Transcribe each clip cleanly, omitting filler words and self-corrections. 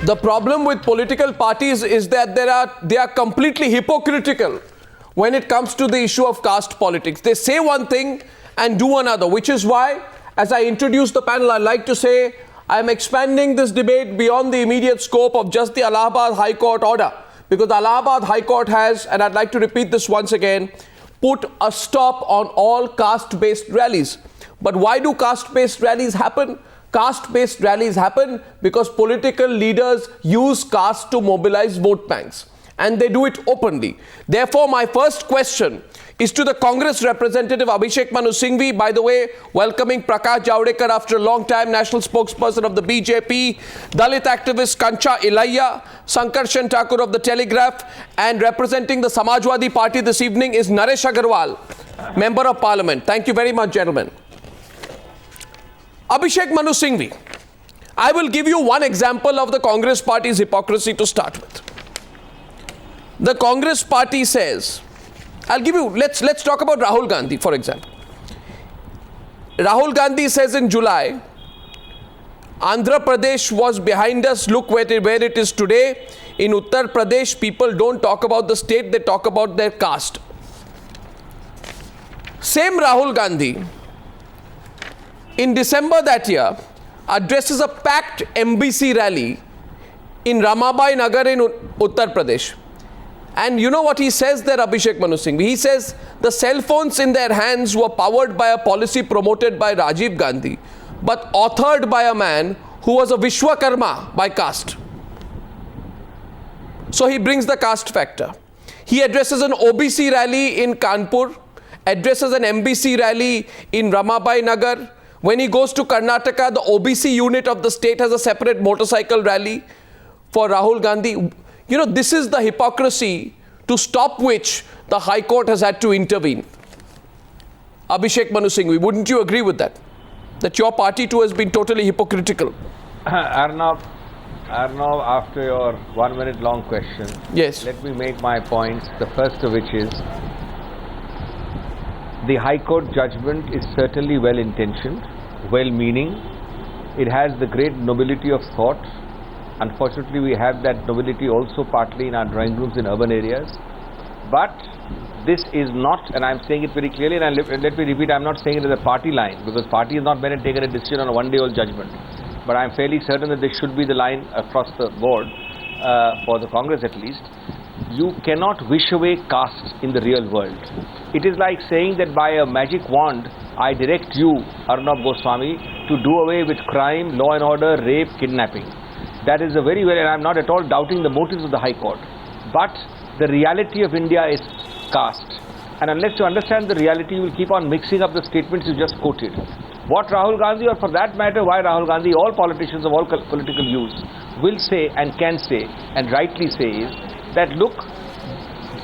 The problem with political parties is that they are completely hypocritical when it comes to the issue of caste politics. They say one thing and do another, which is why, as I introduce the panel, I'd like to say I am expanding this debate beyond the immediate scope of just the Allahabad High Court order, because Allahabad High Court has, and I'd like to repeat this once again, put a stop on all caste-based rallies. But why do caste-based rallies happen? Caste-based rallies happen because political leaders use caste to mobilize vote banks, and they do it openly. Therefore, my first question is to the Congress representative Abhishek Manu Singhvi, by the way, welcoming Prakash Javadekar after a long time, national spokesperson of the BJP, Dalit activist Kancha Ilaiya, Sankarshan Thakur of the Telegraph, and representing the Samajwadi Party this evening is Naresh Agarwal, Member of Parliament. Thank you very much, gentlemen. Abhishek Manu Singhvi, I will give you one example of the Congress party's hypocrisy to start with. The Congress party says, I'll give you, let's talk about Rahul Gandhi, for example. Rahul Gandhi says in July, Andhra Pradesh was behind us, look where it is today. In Uttar Pradesh, people don't talk about the state, they talk about their caste. Same Rahul Gandhi, in December that year, addresses a packed MBC rally in Ramabai Nagar in Uttar Pradesh. And you know what he says there, Abhishek Manu Singhvi? He says the cell phones in their hands were powered by a policy promoted by Rajiv Gandhi, but authored by a man who was a Vishwakarma by caste. So he brings the caste factor. He addresses an OBC rally in Kanpur, addresses an MBC rally in Ramabai Nagar. When he goes to Karnataka, the OBC unit of the state has a separate motorcycle rally for Rahul Gandhi. You know, this is the hypocrisy to stop which the High Court has had to intervene. Abhishek Manu Singhvi, wouldn't you agree with that? That your party too has been totally hypocritical. Arnav, after your 1 minute long question, yes, let me make my points. The first of which is, the High Court judgment is certainly well-intentioned, well-meaning. It has the great nobility of thought. Unfortunately, we have that nobility also partly in our drawing rooms in urban areas. But this is not, and I'm saying it very clearly, and let me repeat, I'm not saying it as a party line, because party has not been taken a decision on a one-day-old judgment. But I'm fairly certain that this should be the line across the board, for the Congress at least. You cannot wish away caste in the real world. It is like saying that by a magic wand, I direct you, Arnab Goswami, to do away with crime, law and order, rape, kidnapping. That is a very well, and I'm not at all doubting the motives of the High Court. But the reality of India is caste. And unless you understand the reality, you will keep on mixing up the statements you just quoted. What Rahul Gandhi, or for that matter, why Rahul Gandhi, all politicians of all political views, will say and can say, and rightly say, is that, look,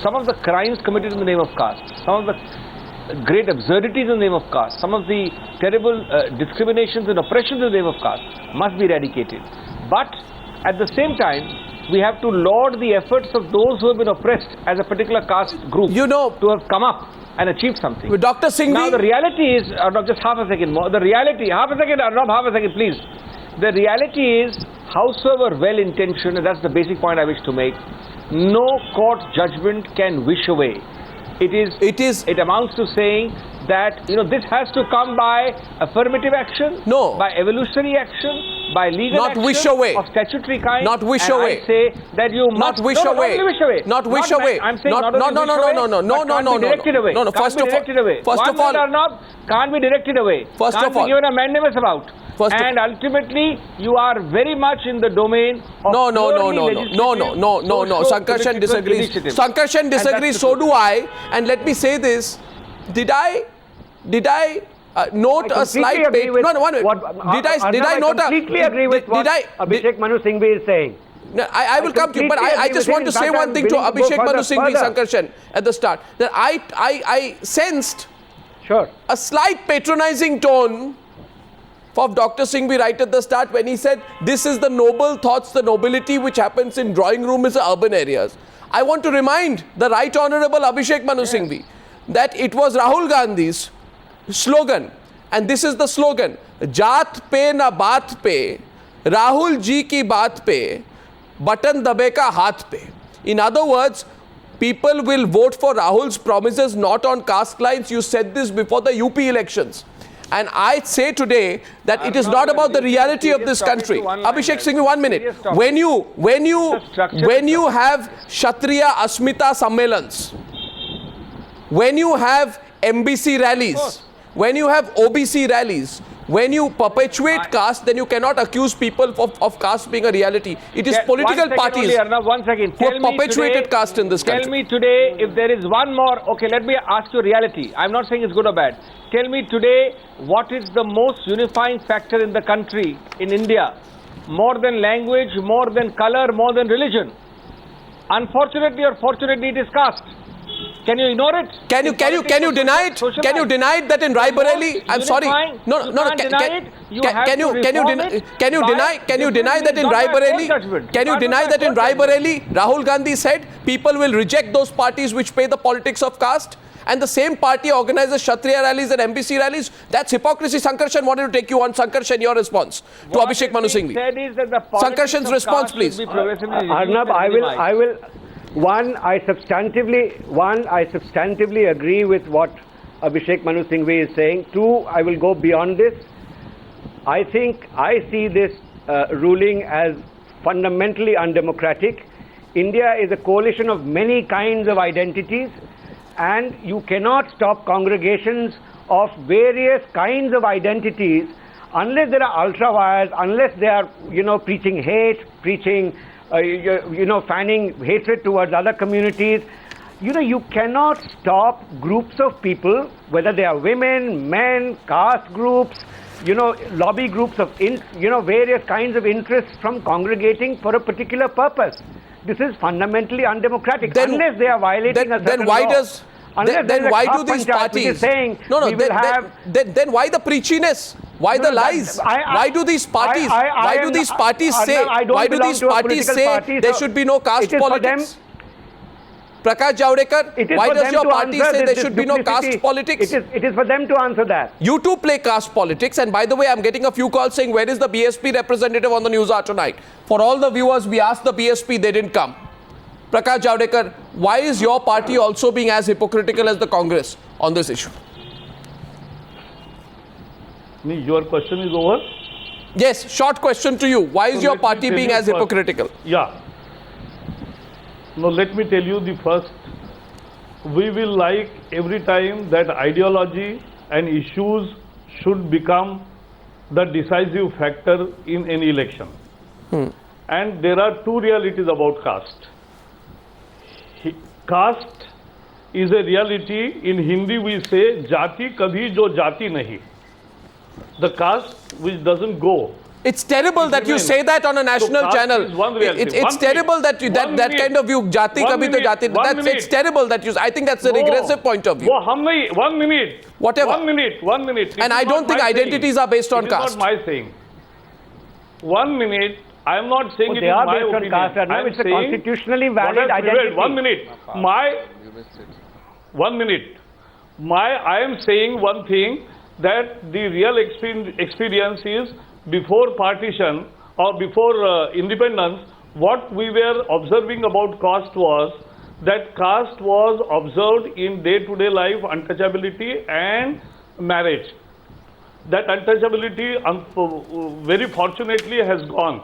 some of the crimes committed in the name of caste, some of the great absurdities in the name of caste, some of the terrible discriminations and oppressions in the name of caste must be eradicated. But at the same time, we have to laud the efforts of those who have been oppressed as a particular caste group, you know, to have come up and achieved something. With Dr. Singhvi, now the reality is, Arnab, just half a second more. The reality, half a second, Arnab, half a second, please. The reality is, howsoever well-intentioned, and that's the basic point I wish to make, no court judgment can wish away. It amounts to saying that, you know, this has to come by affirmative action, no, by evolutionary action, by legal not action, wish away, of statutory kind. not wish and away. I say that you not must wish away. Not wish away. Not wish away. I'm saying not, not no. directed away. No. First of all, can't be directed away. First can't of all, be given a mandamus about. And ultimately, you are very much in the domain of no. Sankarshan disagrees. Sankarshan disagrees. So do I. And let me say this: Did I note a slight? Did I completely agree with what Abhishek Manu Singhvi is saying? No, I will come to you, but I just want to say one thing to Abhishek Manu Singhvi, Sankarshan, at the start, that I sensed a slight patronizing tone of Dr. Singhvi right at the start when he said, this is the noble thoughts, the nobility which happens in drawing rooms in urban areas. I want to remind the Right Honourable Abhishek Manu Singhvi that it was Rahul Gandhi's slogan, and this is the slogan, Jaat pe na baat pe, Rahul ji ki baat pe, button dabeka haath pe. In other words, people will vote for Rahul's promises not on caste lines. You said this before the UP elections. And I say today that it is not about the reality of this country. Abhishek Singhvi, 1 minute. When you have Kshatriya Asmita Sammelans, when you have MBC rallies, when you have OBC rallies, when you perpetuate caste, then you cannot accuse people of caste being a reality. It is political parties who have perpetuated caste in this country. Tell me today if there is one more. Okay, let me ask you reality. I'm not saying it's good or bad. Tell me today what is the most unifying factor in the country, in India? More than language, more than color, more than religion. Unfortunately or fortunately, it is caste. Can you ignore it? Can you deny it? Can you deny it that in Raebareli? I'm sorry. No. Can you deny that in Raebareli? Can you deny that in Raebareli, Rahul Gandhi said people will reject those parties which pay the politics of caste? And the same party organizes Kshatriya rallies and MBC rallies. That's hypocrisy. Sankarshan wanted to take you on. Sankarshan, your response to Abhishek Manu Singhvi. Sankarshan's response, please. Arnab, I will. One, I substantively agree with what Abhishek Manu Singhvi is saying. Two, I will go beyond this. I think I see this ruling as fundamentally undemocratic. India is a coalition of many kinds of identities, and you cannot stop congregations of various kinds of identities unless there are ultra wires, unless they are, preaching hate, preaching fanning hatred towards other communities. You cannot stop groups of people, whether they are women, men, caste groups, lobby groups of, various kinds of interests from congregating for a particular purpose. This is fundamentally undemocratic. Unless they are violating a certain law. Then why do these parties? Then why the preachiness? Why the lies? Why do these parties? Why do these parties say? Why do these parties say there should be no caste politics? Prakash Javadekar, why does your party say there should be no caste politics? It is for them to answer that. You too play caste politics, and by the way, I'm getting a few calls saying, where is the BSP representative on the News Hour tonight? For all the viewers, we asked the BSP, they didn't come. Prakash Javadekar, why is your party also being as hypocritical as the Congress on this issue? Your question is over? Yes, short question to you. Why is your party being as hypocritical? Yeah. Now let me tell you the first. We will like every time that ideology and issues should become the decisive factor in any election. And there are two realities about caste. Caste is a reality. In Hindi we say, jati kabhi jo jati nahi. The caste which doesn't go. It's terrible that you say that on a national channel. It's terrible that you that kind of view, jati kabhi to jati. It's terrible that you. I think that's a regressive point of view. 1 minute. Whatever. 1 minute. And I don't think identities are based on caste. It's not my saying. 1 minute. I am not saying it is my opinion. It's a constitutionally valid identity. 1 minute. 1 minute. I am saying one thing, that the real experience is before partition or before independence, what we were observing about caste was that caste was observed in day-to-day life, untouchability and marriage. That untouchability very fortunately has gone.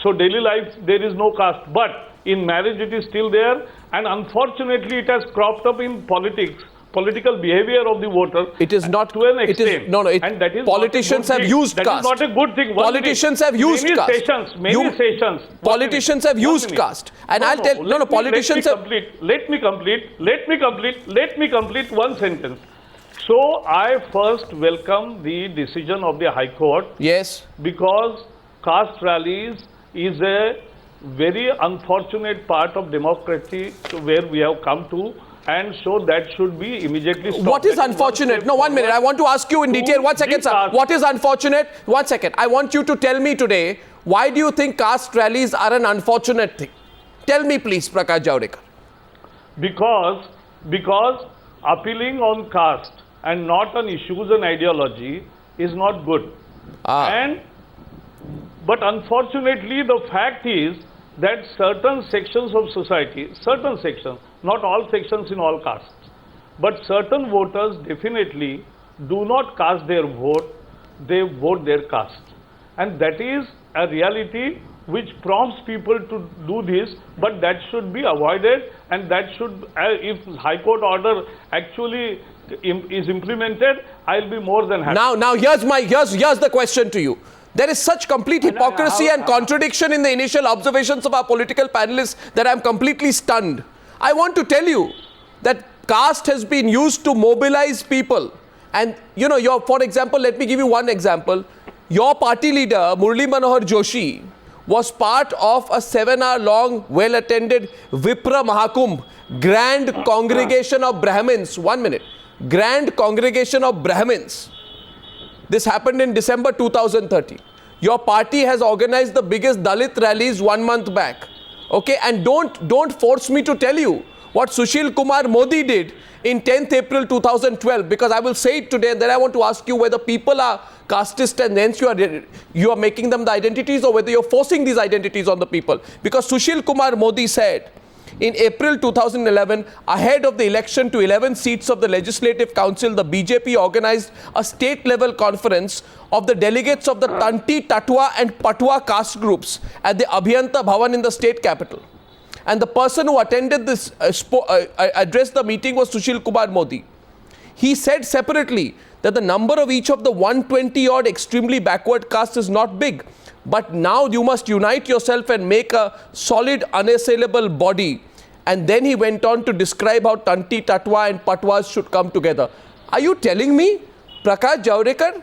So daily life there is no caste, but in marriage it is still there, and unfortunately it has cropped up in politics. Political behavior of the voter. It is not to an extent. And that is politicians have used caste. That is not a good thing. Politicians have used caste. Many sessions. Politicians have used caste. And I'll tell, politicians have... Let me complete one sentence. So I first welcome the decision of the High Court. Yes. Because caste rallies is a very unfortunate part of democracy where we have come to. And so that should be immediately stopped. What is unfortunate? No, 1 minute. I want to ask you in detail. 1 second, sir. What is unfortunate? 1 second. I want you to tell me today, why do you think caste rallies are an unfortunate thing? Tell me, please, Prakash Javadekar. Because appealing on caste and not on issues and ideology is not good. But unfortunately, the fact is that certain sections of society, certain sections, not all sections in all castes, but certain voters definitely do not cast their vote, they vote their caste. And that is a reality which prompts people to do this, but that should be avoided, and that should, if High Court order actually is implemented, I'll be more than happy. Now here's the question to you. There is such complete hypocrisy and contradiction in the initial observations of our political panelists that I'm completely stunned. I want to tell you that caste has been used to mobilize people. And you know, for example, let me give you one example. Your party leader, Murli Manohar Joshi, was part of a 7-hour-long, well-attended Vipra Mahakumbh, grand congregation of Brahmins. 1 minute. Grand congregation of Brahmins. This happened in December 2013. Your party has organized the biggest Dalit rallies 1 month back. Okay, and don't force me to tell you what Sushil Kumar Modi did in 10th April 2012, because I will say it today and then I want to ask you whether people are casteist and hence you are making them the identities, or whether you're forcing these identities on the people. Because Sushil Kumar Modi said in April 2011, ahead of the election to 11 seats of the Legislative Council, the BJP organized a state-level conference of the delegates of the Tanti, Tatwa and Patwa caste groups at the Abhyanta Bhavan in the state capital. And the person who attended this addressed the meeting was Sushil Kumar Modi. He said separately that the number of each of the 120-odd extremely backward castes is not big. But now you must unite yourself and make a solid, unassailable body. And then he went on to describe how Tanti, Tatwa and Patwas should come together. Are you telling me, Prakash Javadekar,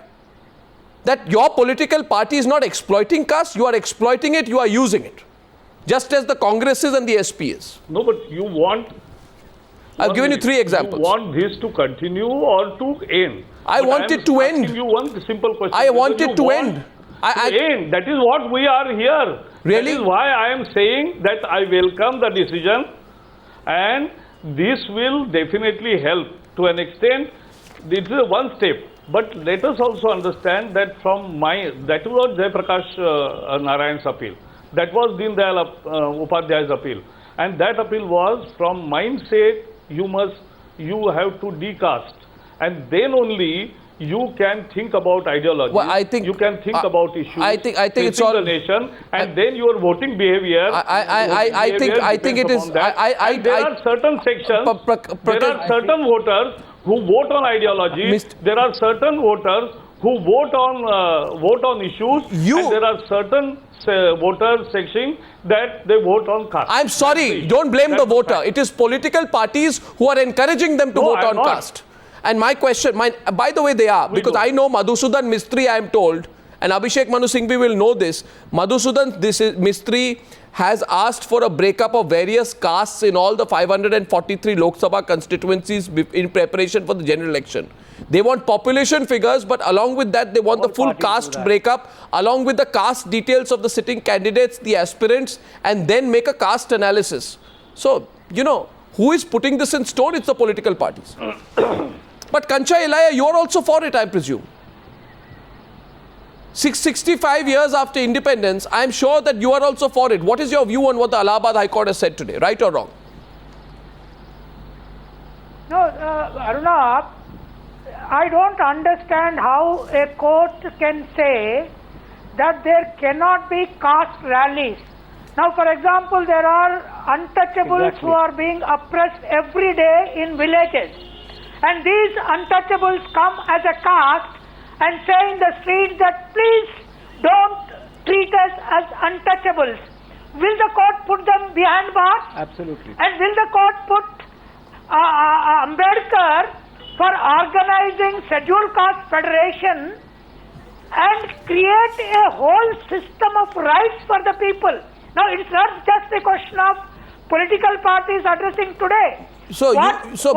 that your political party is not exploiting caste? You are exploiting it, you are using it. Just as the Congresses and the SP is. No, but you want... I've given you 3 examples. You want this to continue or to end? I want it to end. You one simple question. I want it to end. End. That is what we are here. Really? That is why I am saying that I welcome the decision, and this will definitely help to an extent. This is one step. But let us also understand that that was Jayaprakash Narayan's appeal. That was Deen Dayal Upadhyay's appeal. And that appeal was from mindset, you have to decast. And then only you can think about ideology. Well, I think you can think about issues. I think it's all the nation, and then your voting behavior. I think it is. There are certain sections. There are certain voters who vote on ideology. There are certain voters who vote on issues. And there are certain voter section that they vote on caste. I'm sorry, don't blame the voter. It is political parties who are encouraging them to vote on caste. And my question, by the way, they are, because I know Madhusudan Mistry, I am told, and Abhishek Manu Singhvi will know this. Madhusudan Mistry has asked for a breakup of various castes in all the 543 Lok Sabha constituencies in preparation for the general election. They want population figures, but along with that, they want the full caste breakup, along with the caste details of the sitting candidates, the aspirants, and then make a caste analysis. So, you know, who is putting this in stone? It's the political parties. But Kancha Ilaiah, you are also for it, I presume. 65 years after independence, I am sure that you are also for it. What is your view on what the Allahabad High Court has said today, right or wrong? No, Aruna, I don't understand how a court can say that there cannot be caste rallies. Now, for example, there are untouchables who are being oppressed every day in villages. And these untouchables come as a caste and say in the streets that please don't treat us as untouchables. Will the court put them behind bars? Absolutely. And will the court put Ambedkar for organizing Scheduled Caste Federation and create a whole system of rights for the people? Now, it's not just a question of political parties addressing today. So, Mr.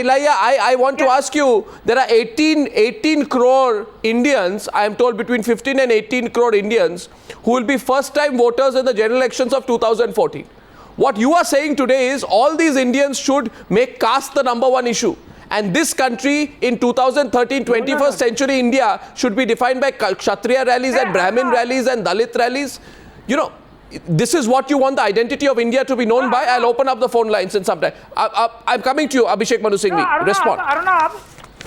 Ilaiah, I want to ask you, there are 18 crore Indians, I am told between 15 and 18 crore Indians, who will be first-time voters in the general elections of 2014. What you are saying today is all these Indians should make caste the #1 issue. And this country in 2013, 21st century India should be defined by Kshatriya rallies and Brahmin rallies and Dalit rallies. You know, this is what you want the identity of India to be known by. I'll open up the phone lines in some time. I'm coming to you, Abhishek Manu Singhvi. Respond. Arunabh,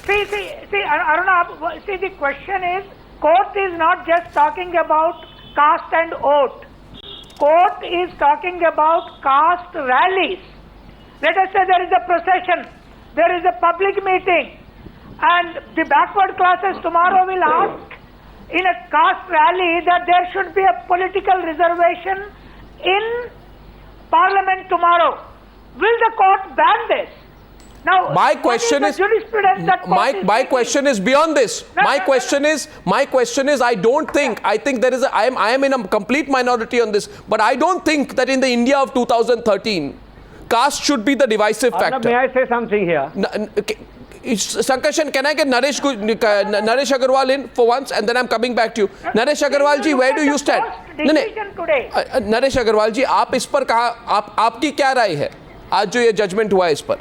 Arunabh, see, the question is, court is not just talking about caste and oath. Court is talking about caste rallies. Let us say there is a procession, there is a public meeting, and the backward classes tomorrow will ask in a caste rally that there should be a political reservation in Parliament tomorrow. Will the court ban this? Now, my question is my question is beyond this. My question is I think there is I am in a complete minority on this, but I don't think that in the India of 2013 caste should be the divisive factor. May I say something here? Sankarshan, can I get Naresh Agarwal in for once, and then I'm coming back to you. Naresh Agarwal ji, where do you stand? Naresh Agarwal ji, आप इस पर कहाँ आपकी क्या राय है आज जो ये जजमेंट हुआ है इस पर?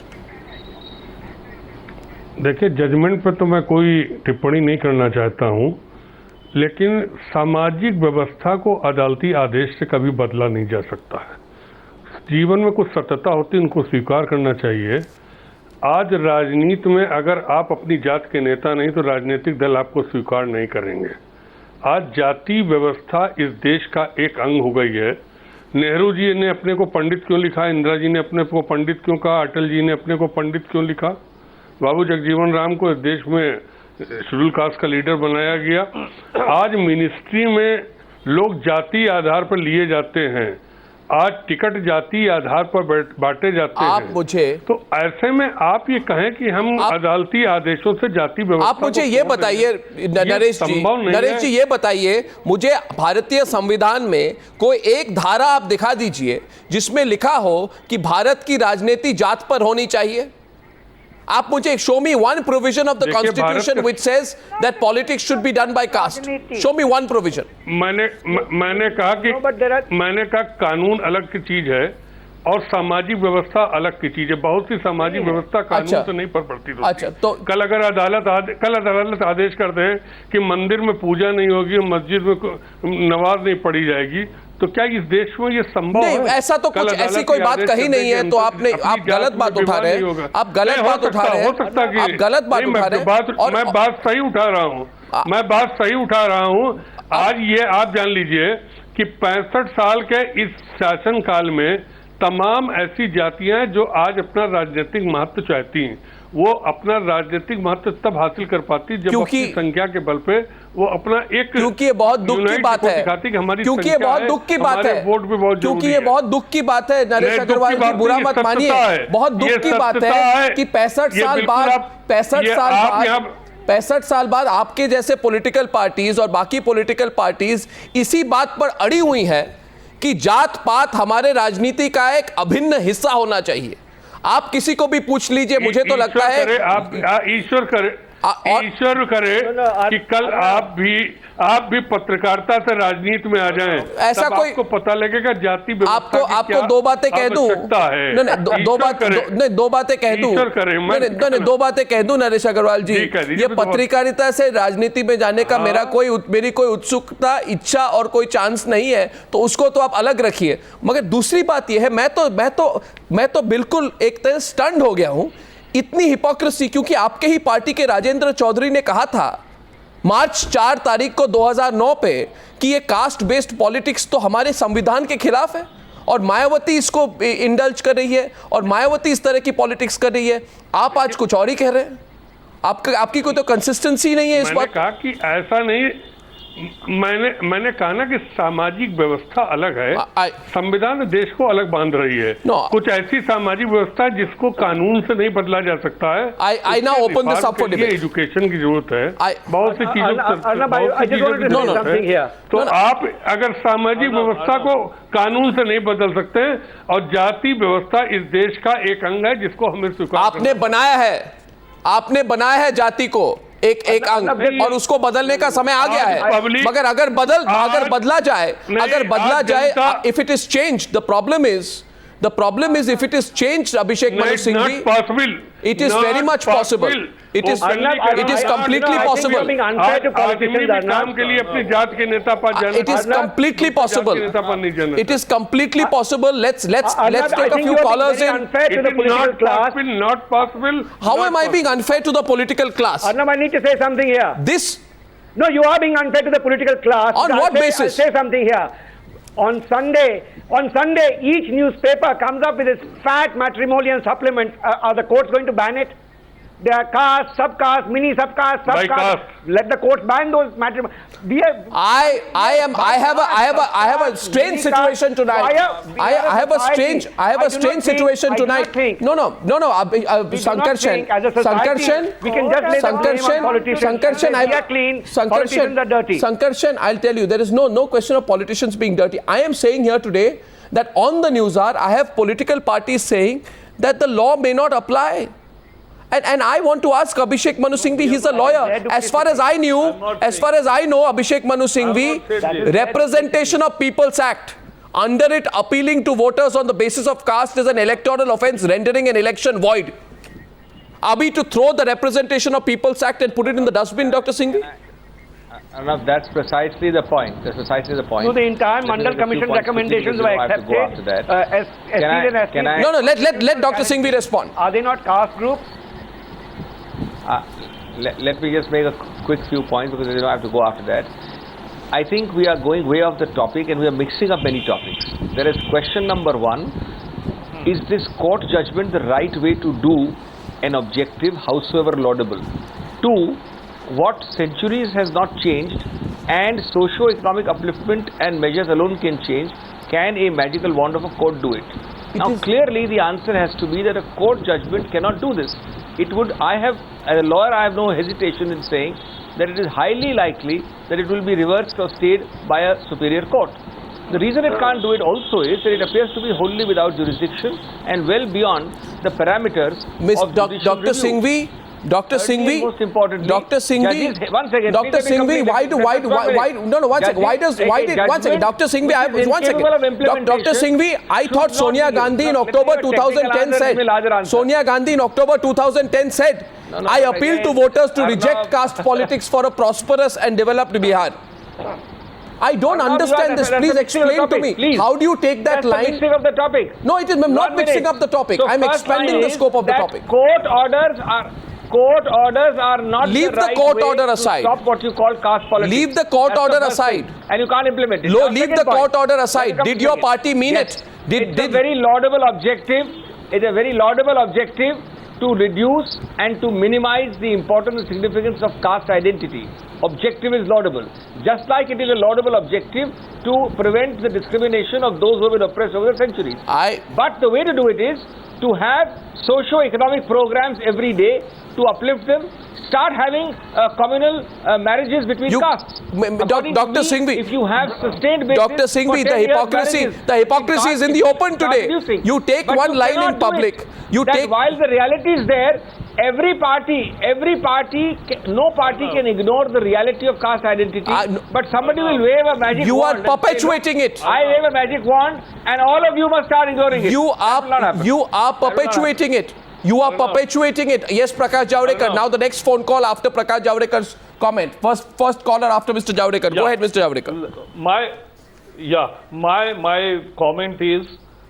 देखिए, जजमेंट पर तो मैं कोई टिप्पणी नहीं करना चाहता हूं, लेकिन सामाजिक व्यवस्था को अदालती आदेश से कभी बदला नहीं जा सकता है। जीवन में कुछ सत्यता होती है, उनको स्वीकार करना चाहिए। आज राजनीति में अगर आप अपनी जात के नेता नहीं तो राजनीतिक दल आपको स्वीकार नहीं करेंगे। आज जाति व्यवस्था इस देश का एक अंग हो गई है। नेहरू जी ने अपने को पंडित क्यों लिखा, इंदिरा जी ने अपने को पंडित क्यों कहा, अटल जी ने अपने को पंडित क्यों लिखा, बाबू जगजीवन राम को इस देश में शेड्यूल कास्ट का लीडर बनाया गया। आज मिनिस्ट्री में लोग जाति आधार पर लिए जाते हैं, आज टिकट जाति आधार पर बांटे जाते हैं। मुझे तो ऐसे में आप ये कहें कि हम अदालती आदेशों से जाति व्यवस्था, आप मुझे ये बताइए नरेश जी ये बताइए मुझे भारतीय संविधान में कोई एक धारा आप दिखा दीजिए जिसमें लिखा हो कि भारत की राजनीति जात पर होनी चाहिए। आप मुझे show me one provision of the constitution which says that politics should be done by caste. Show me one provision. मैंने कहा कानून अलग की चीज है और सामाजिक व्यवस्था अलग की चीज है। बहुत सी सामाजिक व्यवस्था कानून से नहीं परिवर्तित होती। अच्छा, तो कल अगर अदालत आदेश कर दे कि मंदिर में पूजा नहीं होगी, मस्जिद में नमाज नहीं पढ़ी जाएगी, तो क्या इस देश में ये संभव है? ऐसा तो कुछ ऐसी कोई बात कही नहीं है, तो आप गलत बात उठा रहे हैं। आप गलत बात उठा रहे हैं। हो सकता कि आप गलत बात उठा रहे हैं। मैं बात सही उठा रहा हूँ। आज ये आप जान लीजिए कि 65 साल के इस शासन काल में तमाम ऐसी जातियां हैं जो आज अपना राजनीतिक महत्व चाहती हैं। वो अपना राजनीतिक महत्व तब हासिल कर पाती जब अपनी संख्या के बल पे वो अपना एक, क्योंकि ये बहुत दुख की बात है, क्योंकि ये बहुत दुख की बात है, क्योंकि ये बहुत दुख की बात है नरेश अग्रवाल जी, बुरा मत मानिए, बहुत दुख की बात है कि 65 साल बाद आपके जैसे पॉलिटिकल पार्टीज और बाकी पॉलिटिकल पार्टीज इसी बात पर अड़ी हुई है कि जात पात हमारे राजनीति का एक अभिन्न हिस्सा होना चाहिए। आप किसी को भी पूछ लीजिए, मुझे तो लगता है आप ईश्वर करे कि कल आप भी पत्रकारिता से राजनीति में आ जाएं, ऐसा कोई आपको पता लगेगा जाति व्यवस्था आपको दो बातें कह दूं, दो बातें कह दूं नरेश अग्रवाल जी, ये पत्रकारिता से राजनीति में जाने का मेरी कोई उत्सुकता, इच्छा और कोई चांस नहीं है, तो उसको तो आप अलग रखिए। मगर दूसरी बात यह है, मैं तो बिल्कुल एक तरह स्टन्ड हो गया हूं, इतनी हिपोक्रेसी, क्योंकि आपके ही पार्टी के राजेंद्र चौधरी ने कहा था मार्च 4 तारीख को 2009 पे कि ये कास्ट बेस्ड पॉलिटिक्स तो हमारे संविधान के खिलाफ है और मायावती इसको इंडल्ज कर रही है और मायावती इस तरह की पॉलिटिक्स कर रही है। आप आज कुछ और ही कह रहे हैं। आपकी कोई तो कंसिस्टेंसी नहीं है इस बात। कहा कि ऐसा नहीं, मैंने कहा ना कि सामाजिक व्यवस्था अलग है, संविधान देश को अलग बांध रही है। कुछ ऐसी सामाजिक व्यवस्था जिसको कानून से नहीं बदला जा सकता है। I now open this up for debate. Education की जरूरत है, बहुत सी चीजों तो आप अगर सामाजिक व्यवस्था को कानून से नहीं बदल सकते, और जाति व्यवस्था इस देश का एक अंग है जिसको हमें स्वीकार आपने बनाया है जाति को एक अंग, और उसको बदलने का समय आ गया है। मगर अगर बदला जाए if it is changed, the problem is if it is changed, Abhishek Manu Singhvi, It is very Not much possible. possible. It is. Arnab, It is Arnab, completely I think possible. you're being unfair to politicians, काम Arnab. के लिए अपनी जात के नेता पर जाना It is completely possible. नेता पर नहीं जाना It is completely possible. Let's Arnab, I take a think few you're being callers very in. unfair to It the is political not class. possible, not possible. How not am I being unfair to the political class? Arnab, I need to say something here. This. No, you are being unfair to the political class. On what basis? I'll say something here. On Sunday, each newspaper comes up with this fat matrimonial supplement. Are the courts going to ban it? There are caste, subcaste, mini subcaste, By subcaste. caste. Let the courts ban those matrimonial. I have a strange situation tonight. I have a strange situation tonight. No, Sankarshan. We can just lay the blame on politicians. We are clean. Politicians are dirty. Sankarshan, I'll tell you, there is no question of politicians being dirty. I am saying here today that on the News Hour, I have political parties saying that the law may not apply. And I want to ask Abhishek Manu Singhvi, he's a lawyer. As far as I know, Abhishek Manu Singhvi, Representation of People's Act, under it appealing to voters on the basis of caste is an electoral offence rendering an election void. Abhi, to throw the Representation of People's Act and put it in the dustbin, Dr. Singhvi? Arnab, that's precisely the point. That's precisely the point. So the entire Let me Mandal make a few Commission points recommendations quickly were because I have to go after accepted. that. Can I- No, let Dr. Singhvi respond. Are they not caste groups? Let me just make a quick few points because I have to go after that. I think we are going way off the topic and we are mixing up many topics. There is question number one. Is this court judgment the right way to do an objective, howsoever laudable? Two, what centuries has not changed and socio-economic upliftment and measures alone can change? Can a magical wand of a court do it? Now clearly the answer has to be that a court judgment cannot do this. It would, as a lawyer, I have no hesitation in saying that it is highly likely that it will be reversed or stayed by a superior court. The reason it can't do it also is that it appears to be wholly without jurisdiction and well beyond the parameters of judicial Dr. review. Singhvi, Dr. Thirdly, Singhvi, most importantly, Dr. Singhvi, judges, one second, Dr. please let me Singhvi, complete why it. do, Just why, one why, minute. why, no, one second, why does, why did, one second, Dr. Singhvi, I have, one second, Dr. Singhvi, I thought Sonia Gandhi in October 2010 said, Sonia Gandhi in October 2010 said, I appeal to voters to reject caste politics for a prosperous and developed Bihar. I don't understand this. Please explain to me. How do you take that line? Mixing of the topic. No, it is not mixing up the topic. So I'm first expanding line the is scope of the that topic. Court orders are not Leave the right court way order to aside. stop what you call caste politics. Leave the court That's order the first aside. thing. And you can't implement it. Lo, Now, leave second the court point. order Let me aside. come Did to your it. party mean Yes. it? It's a very laudable objective. It's a very laudable objective to reduce and to minimize the importance and significance of caste identity. Objective is laudable. Just like it is a laudable objective to prevent the discrimination of those who have been oppressed over the centuries. But the way to do it is to have socio-economic programs every day to uplift them. Start having communal marriages between castes. Dr. Singhvi, if you have sustained basis Dr. Singhvi, for 10 years the hypocrisy is in the open today. You take But one you line cannot in do public. it. You That take. while the reality is there, no party can ignore the reality of caste identity. But somebody will wave a magic You are wand. and say, perpetuating "Look, it. I wave a magic wand, and all of you must start ignoring it." You That will not are happen. perpetuating it. You are perpetuating it. Yes, Prakash Javadekar. Now the next phone call after Prakash Javadekar comment. First caller after Mr. Javadekar. Go ahead, Mr. Javadekar. My comment is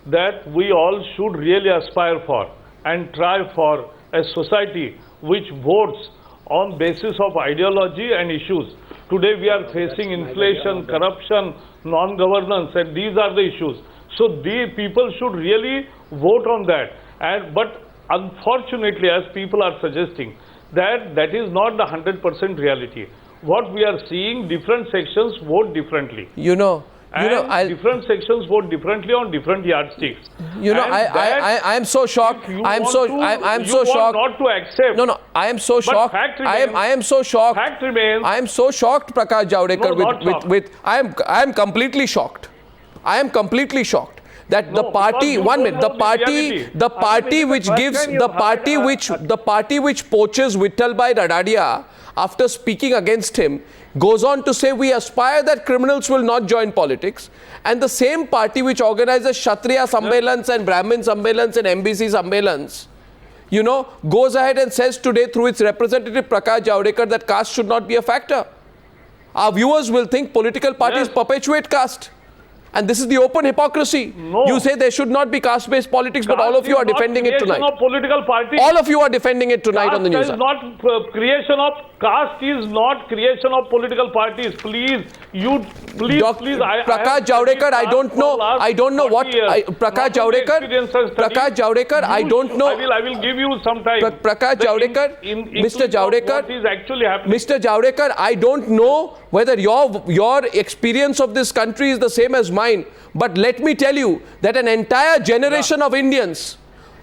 that we all should really aspire for and try for a society which votes on basis of ideology and issues. Today we are facing inflation, corruption, non-governance, and these are the issues. So the people should really vote on that. But unfortunately, as people are suggesting, that is not the 100% reality. What we are seeing, different sections vote differently. Different sections vote differently on different yardsticks. I am so shocked. I am so shocked. Not to accept. No, I am so shocked. Fact remains, I am so shocked. Fact remains. I am so shocked, Prakash Javadekar. No, I am completely shocked. I am completely shocked that No, the party. because One you minute. don't know the reality. The party which gives the party which poaches Vittalbhai Radadia after speaking against him goes on to say we aspire that criminals will not join politics, and the same party which organizes Kshatriya Sammelans and Brahmin Sammelans and MBC Sammelans, goes ahead and says today through its representative Prakash Javadekar that caste should not be a factor. Our viewers will think political parties perpetuate caste. And this is the open hypocrisy. No. You say there should not be caste-based politics, but all of you are defending it tonight. Of political parties. All of you are defending it tonight on the news. Caste is not creation of political parties. Please. Prakash Javadekar, I don't know what Prakash Javadekar, I don't know. I will give you some time. Prakash Javadekar, Mr. Javadekar, what is actually happening. Mr. Javadekar, I don't know whether your experience of this country is the same as mine, but let me tell you that an entire generation of Indians,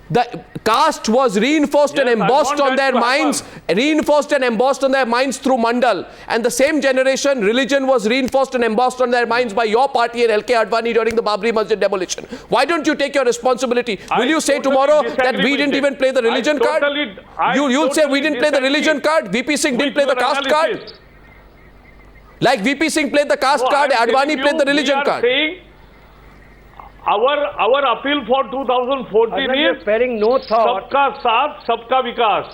the caste was reinforced and embossed on their minds, through Mandal. And the same generation, religion was reinforced and embossed on their minds by your party and LK Advani during the Babri Masjid demolition. Why don't you take your responsibility? Will you say tomorrow that we didn't even play the religion card? You'll say we didn't play the religion card? VP Singh didn't play the caste card? Like VP Singh played the caste card, Advani played the religion card. Our appeal for 2014 is sparing no thought. सबका साथ सबका विकास,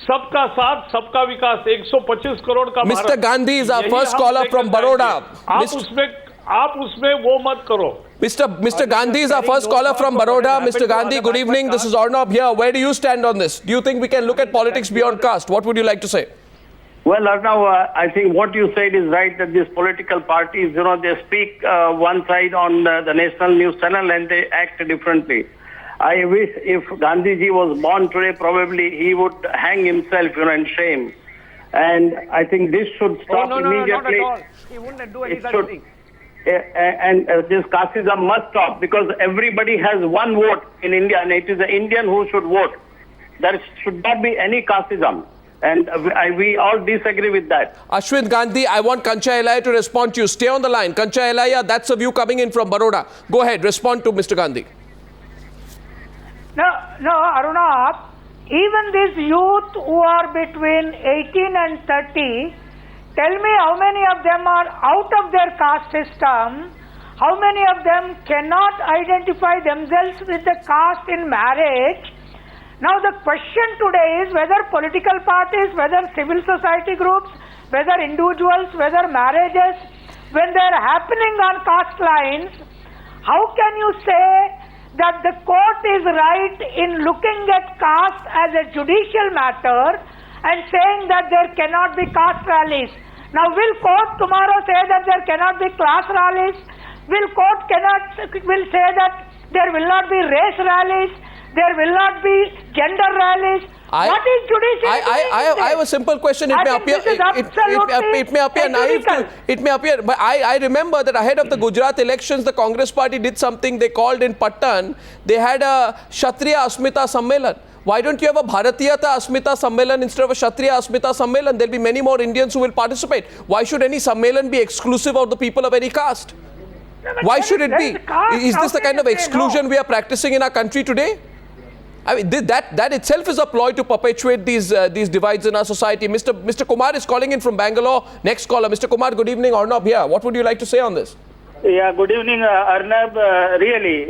सबका साथ सबका विकास, 125 करोड़ का Bharat. Mr. Gandhi is our first caller from Baroda. आप उसमें वो मत करो. Mr. Gandhi is our first caller from Baroda. Mr. Gandhi, good evening. This is Arnab here. Where do you stand on this? Do you think we can look at politics beyond caste? What would you like to say? Well, Arnav, I think what you said is right, that these political parties, they speak one side on the national news channel and they act differently. I wish if Gandhiji was born today, probably he would hang himself, in shame. And I think this should stop immediately. Not at all. He wouldn't do any such thing. And this casteism must stop, because everybody has one vote in India and it is the Indian who should vote. There should not be any casteism. And we all disagree with that. Ashwin Gandhi, I want Kancha Elaya to respond to you. Stay on the line. Kancha Elaya, that's a view coming in from Baroda. Go ahead, respond to Mr. Gandhi. No, Arunab, even these youth who are between 18 and 30, tell me how many of them are out of their caste system, how many of them cannot identify themselves with the caste in marriage. Now the question today is whether political parties, whether civil society groups, whether individuals, whether marriages, when they are happening on caste lines, how can you say that the court is right in looking at caste as a judicial matter and saying that there cannot be caste rallies? Now will court tomorrow say that there cannot be class rallies? Will say that there will not be race rallies? There will not be gender rallies. What is judicial? I have a simple question. It may appear, but I remember that ahead of the Gujarat elections, the Congress party did something they called in Patan. They had a Kshatriya Asmita Sammelan. Why don't you have a Bharatiyata Asmita Sammelan instead of a Kshatriya Asmita Sammelan? There will be many more Indians who will participate. Why should any Sammelan be exclusive of the people of any caste? Why should it be? Is this the kind of exclusion we are practicing in our country today? I mean, that itself is a ploy to perpetuate these divides in our society. Mr. Kumar is calling in from Bangalore. Next caller. Mr. Kumar, good evening. Arnab here. What would you like to say on this? Yeah, good evening, Arnab. Really,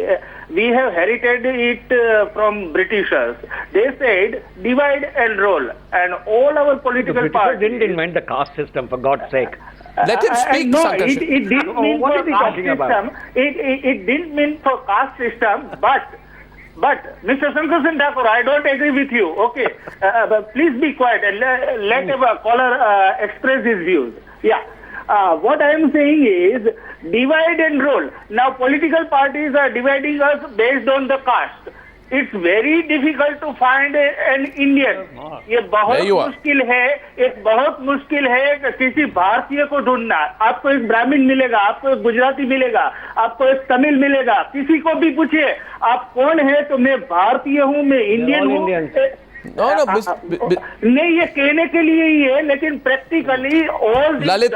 we have herited it from Britishers. They said divide and rule, and all our political parties didn't invent the caste system, for God's sake. Let him speak. No, it didn't mean what for is he caste talking system. about? It didn't mean for caste system, but Mr. Shankar Singh Thakur, I don't agree with you. Okay, but please be quiet and let a caller express his views. Yeah. What I am saying is divide and rule. Now political parties are dividing us based on the caste. It's very difficult to find an Indian. ये बहुत मुश्किल है कि किसी भारतीय को ढूंढना. आपको एक ब्राह्मण मिलेगा, आपको एक गुजराती मिलेगा, आपको एक तमिल मिलेगा. किसी को भी पूछिए आप कौन है, तो मैं भारतीय हूँ, मैं इंडियन हूँ. नहीं, ये कहने के लिए ही है, लेकिन practically all Lalit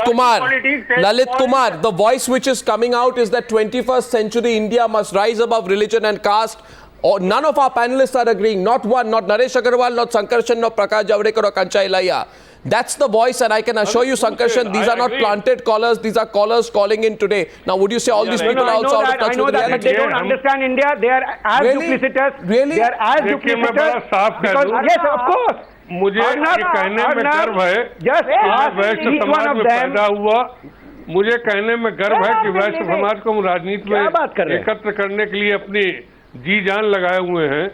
Kumar, the voice which is coming out is that 21st century India must rise above religion and caste. None of our panelists are agreeing. Not one, not Naresh Agarwal, not Sankarshan, not Prakash Javadekar or Kancha Elaya. That's the voice, and I can assure you, Sankarshan, these I are not agree. planted callers. These are callers calling in today. Now, would you say all these people are also out of touch with but reality? they don't understand India. They are as Really? duplicitous. Really? They are as देखिए, मैं बड़ा duplicitous. साफ कह Because, दूं। yes, of course. मुझे ये कहने में गर्व है Just कि मैं ask वैश्य each one समाज of में them. पैदा हुआ। मुझे कहने में गर्व है कि वैश्य Where are we समाज को हम राजनीति क्या बात कर में रहे हैं? एकत्र करने के लिए अपनी जी जान लगाए हुए हैं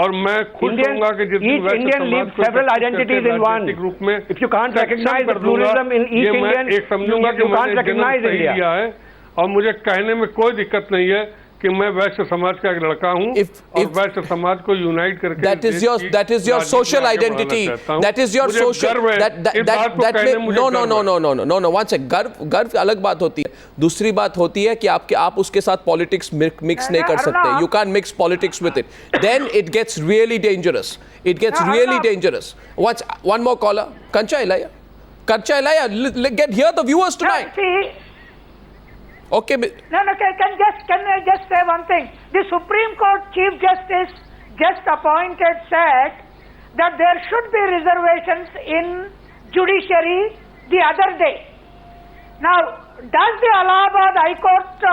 और मैं खुश Indian- होऊंगा कि जिस दिन each वैश्य Indian समाज leaves को several एकत्रित identities करके in one. राजनीतिक रूप में If you can't सक्षम recognize कर the दूंगा, pluralism in each ये मैं Indian, एक समझूंगा कि you can't मैंने जन्म recognize सही India. लिया है और मुझे कहने में कोई दिक्कत नहीं है कि मैं वैश्य समाज का एक लड़का हूं और वैश्य समाज को यूनाइट करके That is your social identity. That is your social. No. One second. गर्व अलग बात होती है. दूसरी बात होती है कि आप उसके साथ पॉलिटिक्स मिक्स नहीं कर सकते. You can't mix politics with it. Then it gets really dangerous. It gets really dangerous. Watch one more caller. Kancha Ilaya. Hear the viewers tonight. See, Okay. no, can I just say one thing? The Supreme Court Chief Justice just appointed said that there should be reservations in judiciary the other day. Now, does the Allahabad High Court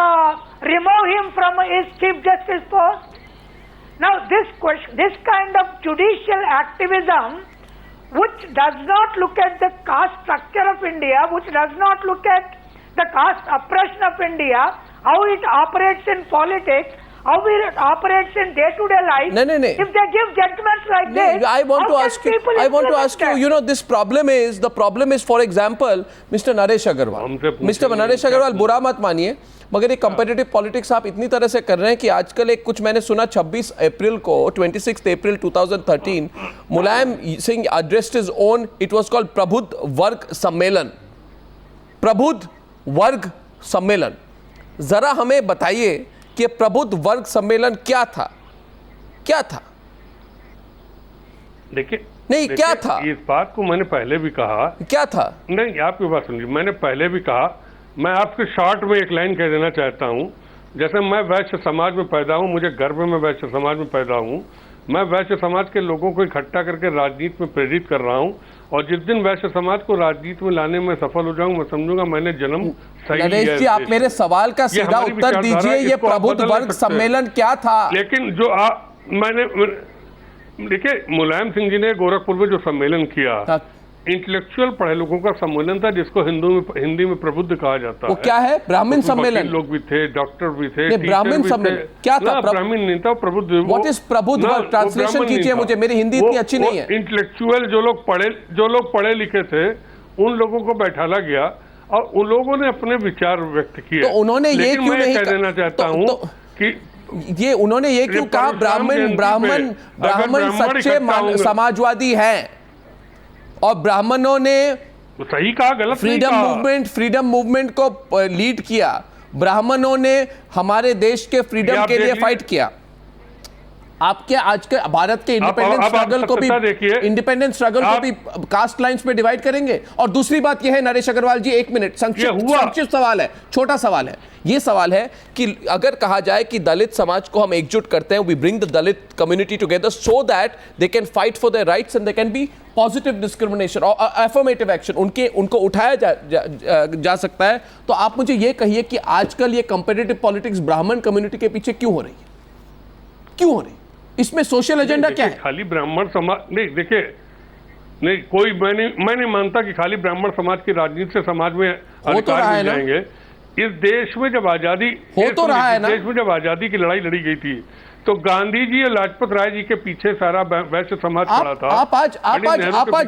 remove him from his Chief Justice post? Now, this kind of judicial activism, which does not look at the caste structure of India, which does not look at the caste oppression of India, how it operates in politics, how it operates in day-to-day life. No. If they give judgments like this, I want to ask you. The problem is, for example, Mr. Naresh Agarwal. Mr. Naresh Agarwal, बुरा मत मानिए, मगर ये competitive politics आप इतनी तरह से कर रहे हैं कि आजकल एक कुछ मैंने सुना 26 अप्रैल को 26 April 2013 Mulayam Singh addressed his own, it was called Prabuddh Varg सम्मेलन. प्रबुद्ध वर्ग सम्मेलन, जरा हमें बताइए कि प्रबुद्ध वर्ग सम्मेलन क्या था? देखिए नहीं, क्या था? इस बात को मैंने पहले भी कहा. क्या था? नहीं, आपकी बात सुनिए. मैंने पहले भी कहा. मैं आपके शॉर्ट में एक लाइन कह देना चाहता हूं. जैसे मैं वैश्य समाज में पैदा हूं, मुझे गर्व है मैं वैश्य समाज में पैदा हूं. मैं वैश्य समाज के लोगों को इकट्ठा करके राजनीति में प्रेरित कर रहा हूं और जिस दिन वैश्य समाज को राजनीति में लाने में सफल हो जाऊं, मैं समझूंगा मैंने जन्म सही लिया. नरेश जी, आप मेरे सवाल का सीधा उत्तर दीजिए. ये प्रबुद्ध वर्ग सम्मेलन क्या था? लेकिन जो मैंने देखिए, मुलायम सिंह जी ने गोरखपुर में जो सम्मेलन किया, इंटेलेक्चुअल पढ़े लोगों का सम्मेलन था, जिसको हिंदी में प्रबुद्ध कहा जाता है. वो क्या है? ब्राह्मण सम्मेलन. लोग भी थे, डॉक्टर भी थे, ब्राह्मण सम्मेलन क्या था? ब्राह्मण नहीं था, प्रबुद्ध. व्हाट इज प्रबुद्ध वर्ग? ट्रांसलेशन कीजिए मुझे, मेरी हिंदी इतनी अच्छी नहीं है. इंटेलेक्चुअल जो लोग पढ़े लिखे थे, उन लोगों को बैठाला गया और उन लोगों ने अपने विचार व्यक्त किए. तो उन्होंने ये क्यों नहीं कह देना चाहता हूँ कि उन्होंने ये क्यों कहा ब्राह्मण सच्चे समाजवादी हैं और ब्राह्मणों ने सही कहा, गलत फ्रीडम मूवमेंट को लीड किया. ब्राह्मणों ने हमारे देश के फ्रीडम के लिए फाइट किया. आपके आज के भारत के इंडिपेंडेंस स्ट्रगल को भी कास्ट लाइंस पे डिवाइड करेंगे. और दूसरी बात यह है नरेश अग्रवाल जी, एक मिनट, संक्षिप्त सवाल है, छोटा सवाल है. ये सवाल है कि अगर कहा जाए कि दलित समाज को हम एकजुट करते हैं, we bring the Dalit community together so that they can fight for their rights and they can be positive discrimination और अफर्मेटिव एक्शन, उनको उठाया जा सकता है. तो आप मुझे ये कहिए कि आजकल ये कंपेटिटिव पॉलिटिक्स ब्राह्मण कम्युनिटी के पीछे क्यों हो रही है? क्यों हो रही? इसमें सोशल एजेंडा क्या है? खाली ब्राह्मण समाज नहीं, देखिए, नहीं कोई मैं नहीं मानता कि खाली ब्राह्मण समाज की राजनीति से समाज में अधिकार मिल जाएंगे. इस देश में जब आजादी देश में जब आजादी की लड़ाई लड़ी गई थी तो गांधी जी और लाजपत राय जी के पीछे सारा वैश्य समाज खड़ा था. आप आज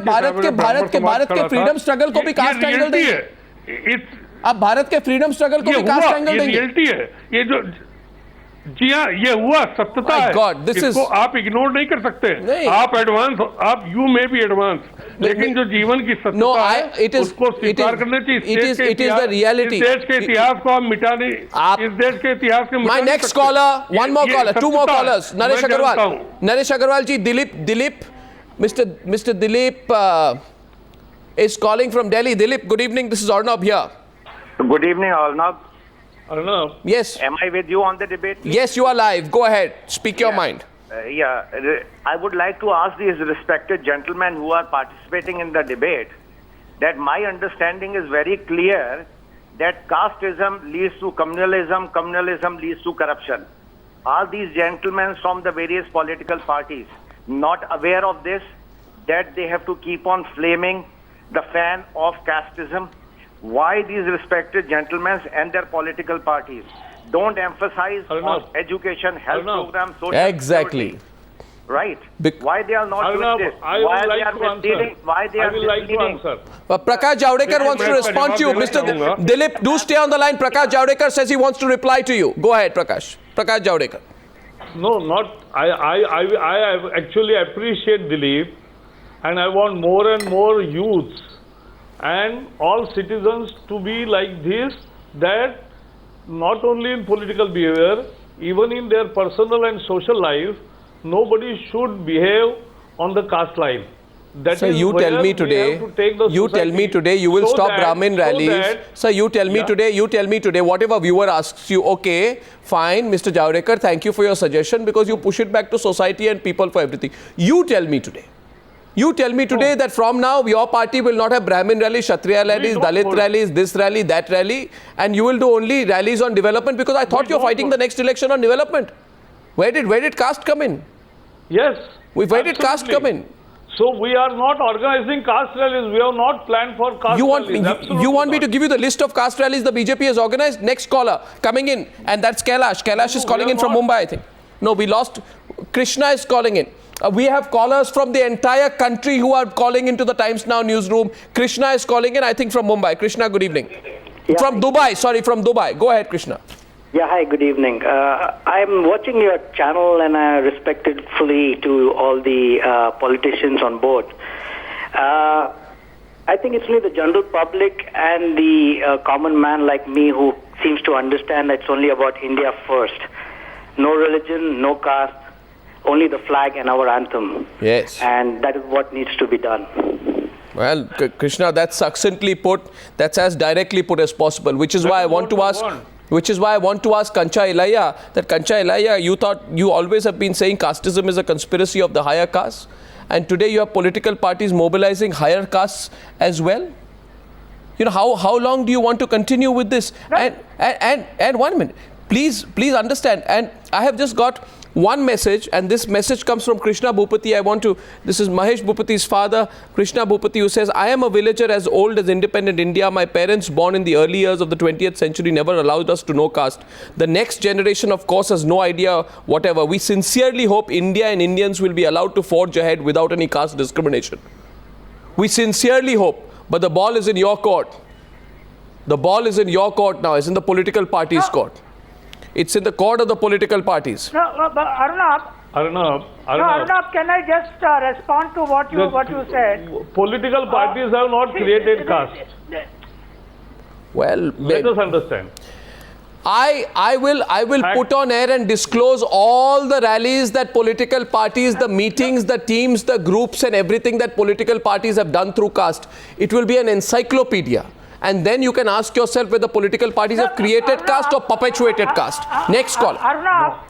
भारत के फ्रीडम स्ट्रगल को भी कास्ट एंगल देंगे. आप भारत के फ्रीडम स्ट्रगल को भी कास्ट एंगल देंगे. रियलिटी है ये जो. जी हाँ, ये हुआ, सत्यता है. इसको आप इग्नोर नहीं कर सकते. आप एडवांस, आप यू में भी एडवांस, लेकिन जो जीवन की सत्यता है उसको स्वीकार करना चाहिए. इस देश के इतिहास को आप मिटा नहीं. इस देश के इतिहास के my next caller, one more caller, two more callers. Naresh Agarwal ji, Dilip, mister Dilip is calling from Delhi. Dilip, good evening. This is Arnab here. Good evening, Arnab. Yes. Am I with you on the debate? Yes, you are live. Go ahead. Speak your mind. I would like to ask these respected gentlemen who are participating in the debate that my understanding is very clear that casteism leads to communalism, communalism leads to corruption. Are these gentlemen from the various political parties not aware of this, that they have to keep on flaming the fan of casteism? Why these respected gentlemen and their political parties don't emphasize on education, health programs, social Exactly. security? Right. Why they are not doing this? Why they are misleading? Why they are misleading? Prakash Javadekar wants to respond to you. Mr. Dilip, do stay on the line. Prakash Javadekar says he wants to reply to you. Go ahead, Prakash. Prakash Javadekar. No, not. I actually appreciate Dilip, and I want more and more youths and all citizens to be like this, that not only in political behavior, even in their personal and social life, nobody should behave on the caste line. Sir, you tell me today, you will stop Brahmin rallies. Sir, you tell me today, whatever viewer asks you, okay, fine, Mr. Javadekar, thank you for your suggestion, because you push it back to society and people for everything. You tell me today that from now your party will not have Brahmin rallies, Kshatriya rallies, Dalit rallies, this rally, that rally, and you will do only rallies on development, because I thought you're fighting the next election on development. Where did caste come in? Yes. Where did caste come in? So we are not organizing caste rallies. We have not planned for caste rallies. You want me to give you the list of caste rallies the BJP has organized? Next caller coming in, and that's Kailash. Kailash is calling in from Mumbai, I think. No, we lost. Krishna is calling in. We have callers from the entire country who are calling into the Times Now newsroom. Krishna is calling in, I think, from Mumbai. Krishna, good evening. Yeah. From Dubai. Go ahead, Krishna. Yeah, hi, good evening. I'm watching your channel, and I respect it fully to all the politicians on board. I think it's only the general public and the common man like me who seems to understand that it's only about India first. No religion, no caste, only the flag and our anthem. Yes. And that is what needs to be done. Well, Krishna, that's succinctly put. That's as directly put as possible, which is why I want to ask... Kancha Ilaiah, that Kancha Ilaiah, you always have been saying casteism is a conspiracy of the higher caste, and today you have political parties mobilizing higher castes as well. You know, how long do you want to continue with this? And 1 minute, please understand. And I have just got one message, and this message comes from Krishna Bhupati. This is Mahesh Bhupati's father, Krishna Bhupati, who says, I am a villager as old as independent India. My parents, born in the early years of the 20th century, never allowed us to know caste. The next generation, of course, has no idea whatever. We sincerely hope India and Indians will be allowed to forge ahead without any caste discrimination. We sincerely hope, but the ball is in your court. The ball is in your court now. It's in the political party's court. It's in the court of the political parties. No, but Arnab, can I just respond to what you said? Political parties have not created caste. Well, let us understand. I will put on air and disclose all the rallies that political parties, the meetings, the teams, the groups and everything that political parties have done through caste. It will be an encyclopedia. And then you can ask yourself whether political parties have created caste or perpetuated caste. Next call. Arnab.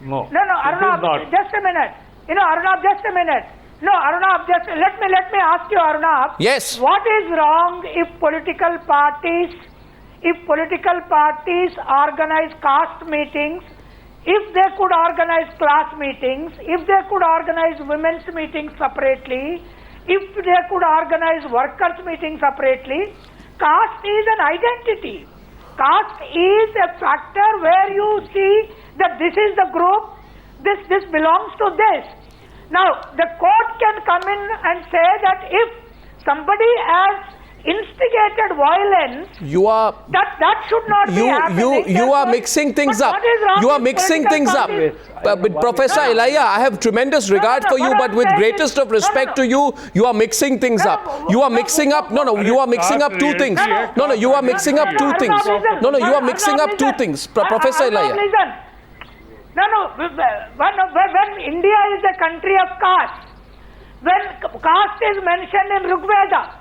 No, Arnab, just a minute. Arnab, just a minute. No, Arnab, just let me ask you, Arnab. Yes. What is wrong if political parties organize caste meetings, if they could organize class meetings, if they could organize women's meetings separately, if they could organize workers' meetings separately? Caste is an identity. Caste is a factor where you see that this is the group, this belongs to this. Now, the court can come in and say that if somebody has instigated violence, that should not be happening. You are mixing things up. You are mixing things up. Professor Ilaiah, I have tremendous regard for you, but with greatest of respect to you, you are mixing things up. You are mixing up. You are mixing up two things. You are mixing up two things. You are mixing up two things. Professor Ilaiah. When India is a country of caste, when caste is mentioned in Rig Veda,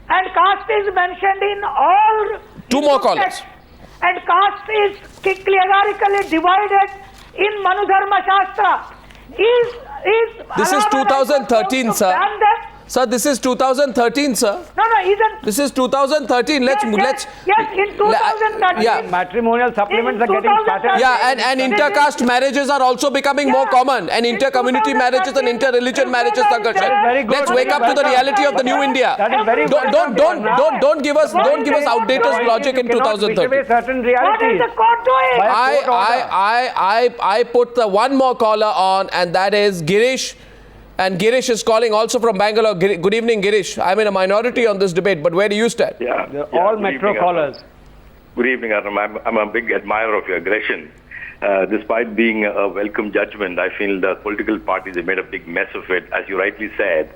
and caste is mentioned in all... Two more callers. And caste is categorically divided in Manu Dharma Shastra. This is 2013, sir. Sir, this is 2013, sir. No, isn't. This is 2013. Yes, in 2013. Yeah. Matrimonial supplements are getting started. Yeah, and intercaste marriages are also becoming more common, and inter-community marriages and inter-religion marriages, Sankarshan. Let's wake up to the reality of the new India. That is very good. Don't give us outdated logic in 2013. Certain What is realities. the court doing? I put the one more caller on, and that is Girish. And Girish is calling also from Bangalore. Good evening, Girish. I'm in a minority on this debate, but where do you stand? All metro callers. Good evening, Arnab. I'm a big admirer of your aggression. Despite being a welcome judgment, I feel the political parties have made a big mess of it. As you rightly said,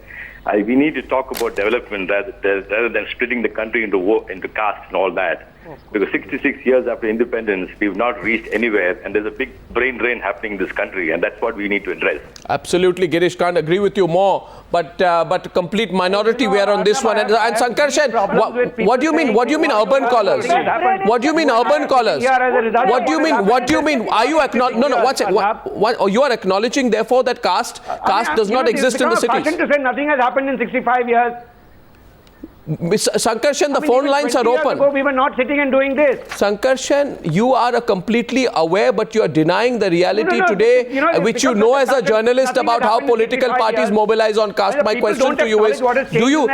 we need to talk about development rather than splitting the country into caste and all that. Because 66 years after independence, we've not reached anywhere, and there's a big brain drain happening in this country, and that's what we need to address. Absolutely, Girish, can't agree with you more. But complete minority we are on this one. And Sankarshan, what do you mean? What do you mean urban callers? What do you mean urban callers? What do you mean? What do you mean? Are you acknowledging? No. You are acknowledging, therefore, that caste does not exist in the cities. To say nothing has happened in 65 years. Sankarshan, the phone lines are open. We were not sitting and doing this. Sankarshan, you are completely aware, but you are denying the reality today, which you know as a journalist about how political parties mobilize on caste. My question to you is, do you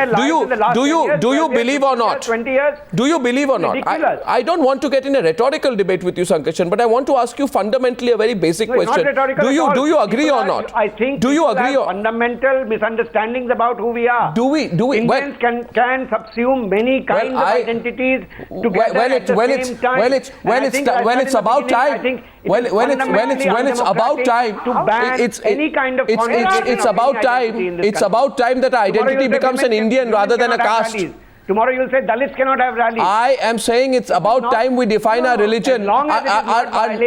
believe or not? 20 years. Do you believe or not? I don't want to get in a rhetorical debate with you, Sankarshan, but I want to ask you fundamentally a very basic question. Do you agree or not? I think do you agree or fundamental misunderstandings about who we are. Do we Indians can subsume many kinds of identities together at the same time. It's about time. It's about time to ban any kind of it's about time. It's about time that our identity becomes an Indian rather than a caste. Tomorrow you'll say Dalits cannot have rallies. I am saying it's about time we define our religion, as long as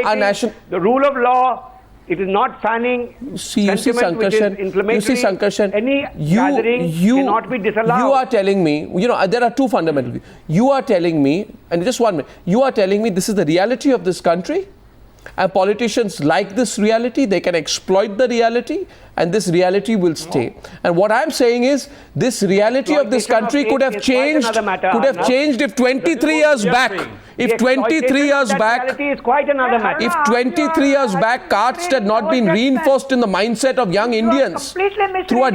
our nation. The rule of law. It is not fanning sentiment which is inflammatory. Any gathering cannot be disallowed. You are telling me, there are two fundamental views. You are telling me, and just 1 minute, you are telling me this is the reality of this country, and politicians like this reality, they can exploit the reality, and this reality will stay. And what I'm saying is, this reality of this country could have changed if 23 years back. If 23 years back, is quite another matter. If 23 years back, caste had not been reinforced in the mindset of young Indians through a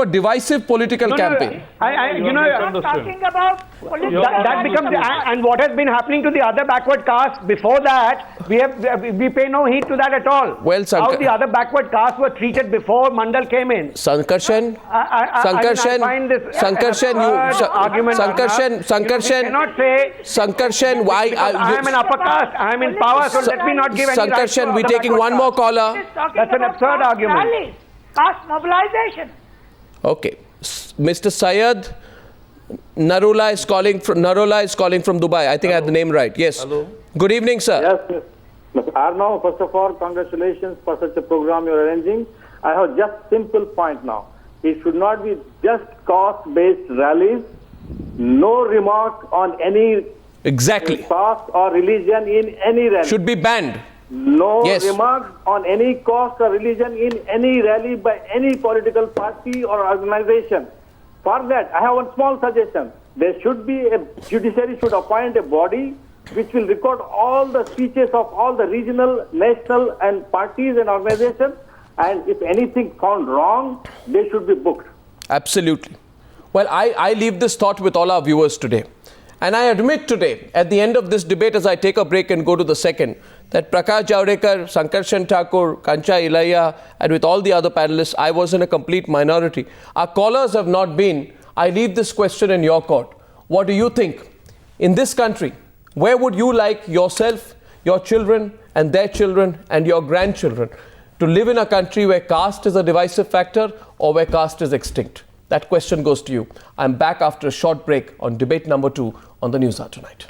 divisive political campaign. Talking about that becomes, and what has been happening to the other backward castes before that, we pay no heed to that at all. Well, how the other backward castes were treated before Mandal came in. Sankarshan, why? I am an upper caste. I am in power, so let me not give any. Sankarshan, we're taking one more caller. That's an absurd argument. Caste mobilization. Okay, Mr. Syed Narula is calling from Dubai. I think I have the name right. Yes. Hello. Good evening, sir. Yes, Mr. Arnav, first of all, congratulations for such a program you're arranging. I have just simple point now. It should not be just caste-based rallies. No remark on any caste or religion in any rally. Should be banned. No remarks on any caste or religion in any rally by any political party or organization. For that, I have one small suggestion. There should be judiciary should appoint a body which will record all the speeches of all the regional, national and parties and organizations, and if anything found wrong, they should be booked. Absolutely. Well, I leave this thought with all our viewers today. And I admit today, at the end of this debate, as I take a break and go to the second, that Prakash Javadekar, Sankarshan Thakur, Kancha Ilaiah, and with all the other panelists, I was in a complete minority. Our callers have not been. I leave this question in your court. What do you think? In this country, where would you like yourself, your children, and their children, and your grandchildren to live in a country where caste is a divisive factor or where caste is extinct? That question goes to you. I'm back after a short break on debate number 2 on the News Hour Tonight.